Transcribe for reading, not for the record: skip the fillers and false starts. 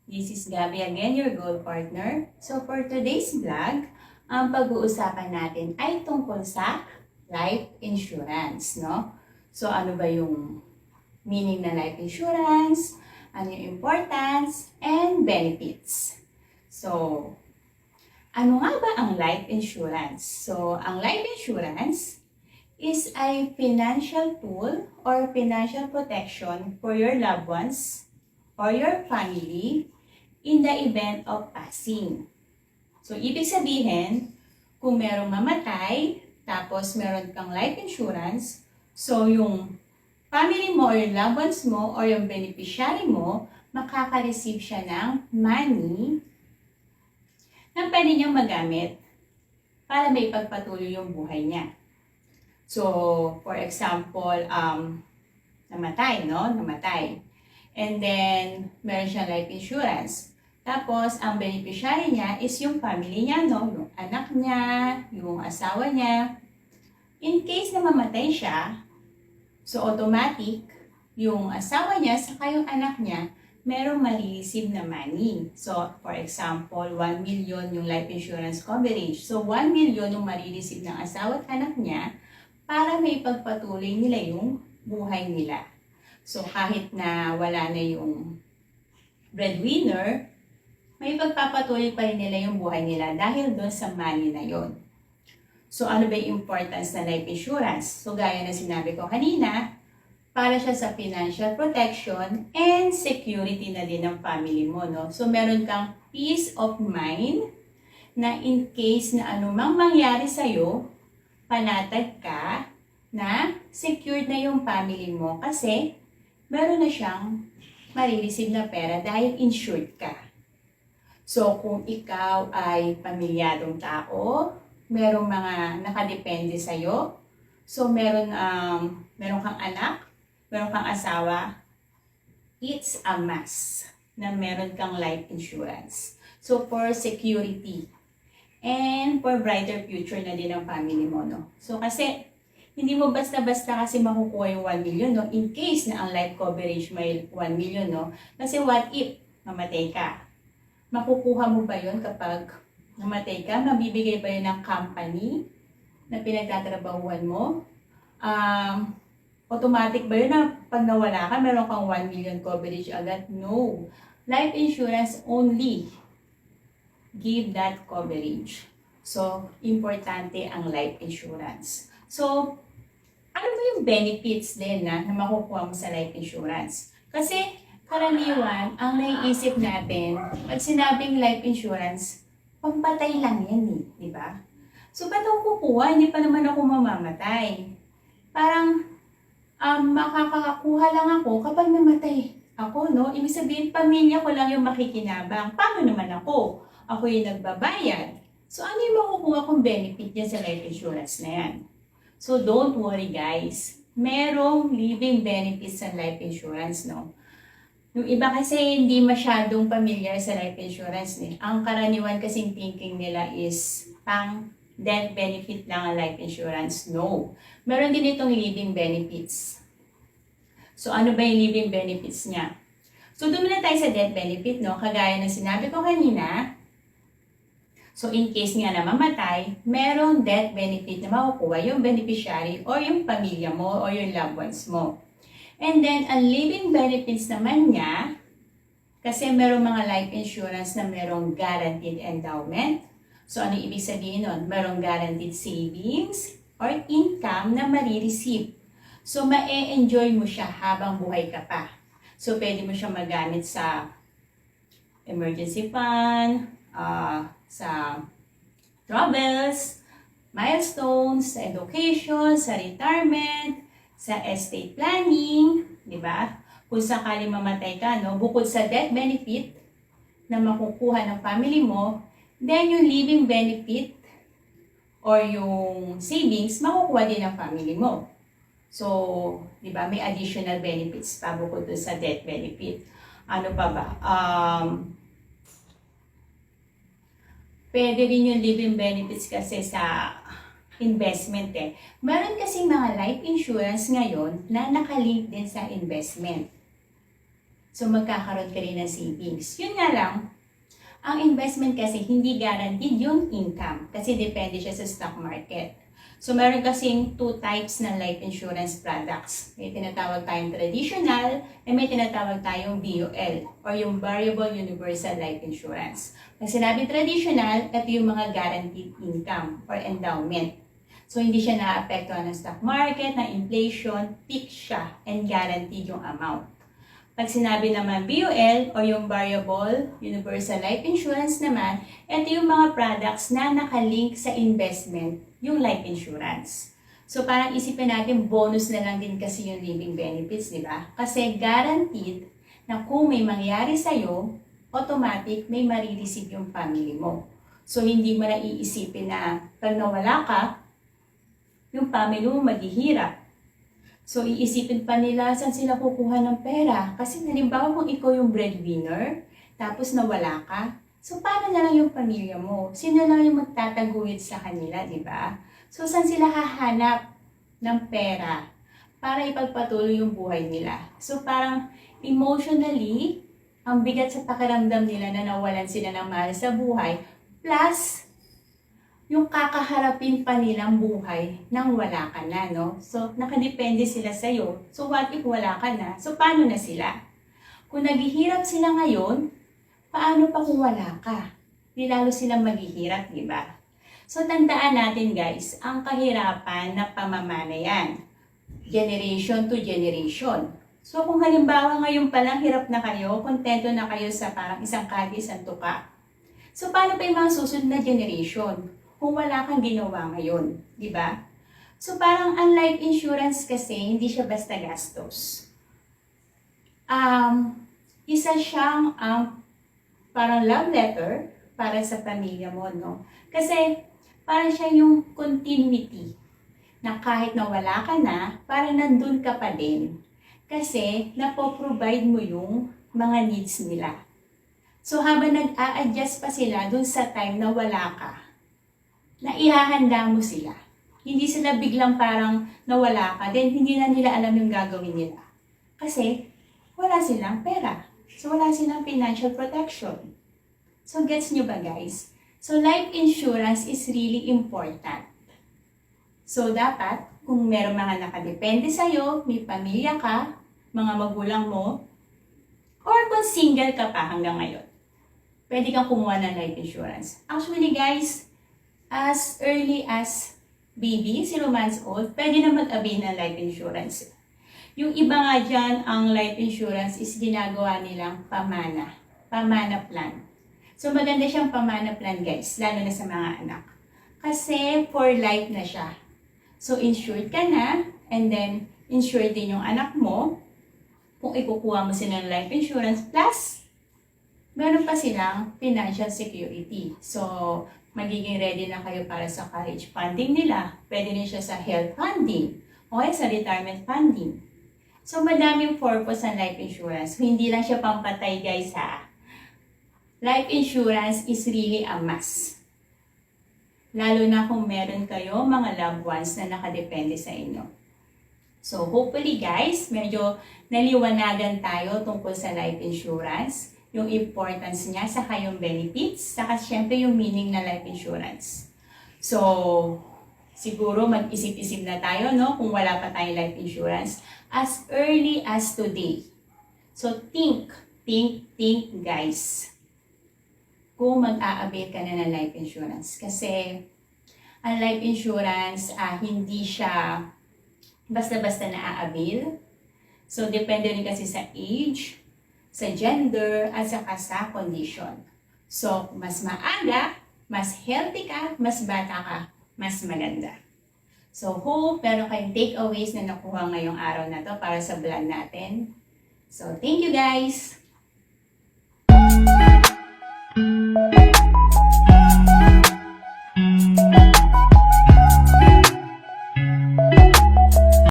This is Gabby again, your goal partner. So for today's vlog, ang pag-uusapan natin ay tungkol sa life insurance, no? So ano ba yung meaning ng life insurance, ano yung importance, and benefits. So, ano nga ba ang life insurance? So, ang life insurance is a financial tool or financial protection for your loved ones or your family in the event of passing. So, ibig sabihin, kung merong mamatay, tapos meron kang life insurance, so yung family mo or yung loved ones mo or yung beneficiary mo, makaka-receive siya ng money na pwede niyang magamit para may pagpatuloy yung buhay niya. So, for example, namatay, no? Namatay. And then, meron siyang life insurance. Tapos, ang beneficiary niya is yung family niya, no? Yung anak niya, yung asawa niya. In case na mamatay siya, so automatic, yung asawa niya saka yung anak niya, merong ma-receive na money. So, for example, 1 million yung life insurance coverage. So, 1 million yung ma-receive ng asawa at anak niya para may pagpatuloy nila yung buhay nila. So, kahit na wala na yung breadwinner, may pagpapatuloy pa rin nila yung buhay nila dahil doon sa money na yon. So, ano ba yung importance ng life insurance? So, gaya na sinabi ko kanina, para siya sa financial protection and security na din ng family mo, no? So, meron kang peace of mind na in case na anumang mangyari sa'yo, panatag ka na secured na yung family mo kasi meron na siyang marireceive na pera dahil insured ka. So, kung ikaw ay pamilyadong tao, merong mga nakadepende sa'yo, so meron kang anak, meron kang asawa, it's a must na meron kang life insurance. So, for security and for brighter future na din ng family mo, no? So, kasi hindi mo basta-basta kasi makukuha yung 1 million, no? In case na ang life coverage may 1 million, no? Kasi what if mamatay ka? Makukuha mo ba yun kapag namatay ka? Mabibigay ba yun ng company na pinagtatrabahuan mo? Automatic ba yun na pag nawala ka, meron kang 1 million coverage agad? No. Life insurance only give that coverage. So, importante ang life insurance. So, ano ba yung benefits din na makukuha mo sa life insurance? Kasi, karaniwan, ang naiisip natin, pag sinabing life insurance, pampatay lang yan di ba? So, ba't ako kukuha? Hindi pa naman ako mamamatay. Parang, makakakuha lang ako kapag namatay ako, no? Ibig sabihin, pamilya ko lang yung makikinabang. Paano naman ako? Ako yung nagbabayad. So, ano yung makukuha kong benefit niya sa life insurance na yan? So, don't worry guys. Merong living benefits sa life insurance, no? Yung iba kasi hindi masyadong familiar sa life insurance. Ang karaniwan kasing thinking nila is pang death benefit lang ang life insurance. No. Meron din itong living benefits. So, ano ba yung living benefits niya? So, doon na tayo sa death benefit, no? Kagaya ng sinabi ko kanina. So, in case nga na mamatay, merong death benefit na makukuha yung beneficiary or yung pamilya mo or yung loved ones mo. And then, ang living benefits naman niya, kasi merong mga life insurance na merong guaranteed endowment. So, ano ibig sabihin nun? Merong guaranteed savings or income na marireceive. So, ma-enjoy mo siya habang buhay ka pa. So, pwede mo siya magamit sa emergency fund, sa travels, milestones, sa education, sa retirement, sa estate planning, di ba? Kung sakali mamatay ka, no? Bukod sa death benefit na makukuha ng family mo, then yung living benefit or yung savings, makukuha din ng family mo. So, di ba, may additional benefits pa bukod doon sa death benefit. Ano pa ba? Pwede rin yung living benefits kasi sa investment Meron kasing mga life insurance ngayon na nakalink din sa investment. So magkakaroon ka rin ng savings. Yun nga lang, ang investment kasi hindi guaranteed yung income kasi depende siya sa stock market. So meron kasing two types ng life insurance products. May tinatawag tayong traditional and may tinatawag tayong VUL or yung Variable Universal Life Insurance. Pag sinabi traditional, ito yung mga guaranteed income or endowment. So hindi siya naapektuhan ng stock market, ng inflation, fixed siya and guaranteed yung amount. Pag sinabi naman VUL o yung Variable Universal Life Insurance naman, ito yung mga products na nakalink sa investment, yung life insurance. So parang isipin natin, bonus na lang din kasi yung living benefits, di ba? Kasi guaranteed na kung may mangyari sa'yo, automatic may marireceive yung family mo. So hindi mo na iisipin na pag nawala ka, yung family mo maghihirap. So, iisipin pa nila saan sila kukuha ng pera. Kasi halimbawa kung ikaw yung breadwinner, tapos nawala ka, so paano na lang yung pamilya mo? Sino lang yung magtataguyod sa kanila, di ba? So, saan sila hahanap ng pera para ipagpatuloy yung buhay nila? So, parang emotionally, ang bigat sa pakiramdam nila na nawalan sila ng mahal sa buhay, plus, yung kakaharapin pa nilang buhay nang wala ka na, no? So, nakadepende sila sa'yo. So, what if wala ka na? So, paano na sila? Kung naghihirap sila ngayon, paano pa kung wala ka? Di lalo silang maghihirap, di ba? So, tandaan natin guys, ang kahirapan na pamamana yan. Generation to generation. So, kung halimbawa ngayon palang hirap na kayo, kontento na kayo sa parang isang kagi, isang tuka. So, paano pa yung mga susunod na generation? Kung wala kang ginawa ngayon, di ba? So parang ang life insurance kasi, hindi siya basta gastos. Isa siyang parang love letter para sa pamilya mo, no? Kasi parang siya yung continuity na kahit nawala ka na, parang nandun ka pa din. Kasi napoprovide mo yung mga needs nila. So habang nag-a-adjust pa sila dun sa time na wala ka, na ihahanda mo sila. Hindi sila biglang parang nawala ka, then hindi na nila alam yung gagawin nila. Kasi wala silang pera. So wala silang financial protection. So gets nyo ba guys? So life insurance is really important. So dapat, kung meron mga nakadepende sa'yo, may pamilya ka, mga magulang mo, or kung single ka pa hanggang ngayon, pwede kang kumuha ng life insurance. Actually guys, as early as baby, 0 months old, pwede na mag-avail ng life insurance. Yung iba nga dyan, ang life insurance is ginagawa nilang pamana. Pamana plan. So maganda siyang pamana plan guys, lalo na sa mga anak. Kasi for life na siya. So insured ka na, and then insured din yung anak mo. Kung ikukuha mo sila ng life insurance, plus meron pa silang financial security. So, magiging ready na kayo para sa college funding nila. Pwede rin siya sa health funding o sa retirement funding. So, madaming purpose ang life insurance. Hindi lang siya pampatay guys ha. Life insurance is really a must. Lalo na kung meron kayo mga loved ones na nakadepende sa inyo. So, hopefully guys, medyo naliwanagan tayo tungkol sa life insurance, yung importance niya, saka yung benefits, saka syempre yung meaning na life insurance. So, siguro mag-isip-isip na tayo, no, kung wala pa tayong life insurance, as early as today. So, think guys, kung mag-a-avail ka na ng life insurance. Kasi, ang life insurance, hindi siya basta-basta na-a-avail. So, depende rin kasi sa age, sa gender, at saka sa condition. So, mas maaga, mas healthy ka, mas bata ka, mas maganda. So, hope meron kayong takeaways na nakuha ngayong araw na to para sa vlog natin. So, thank you guys!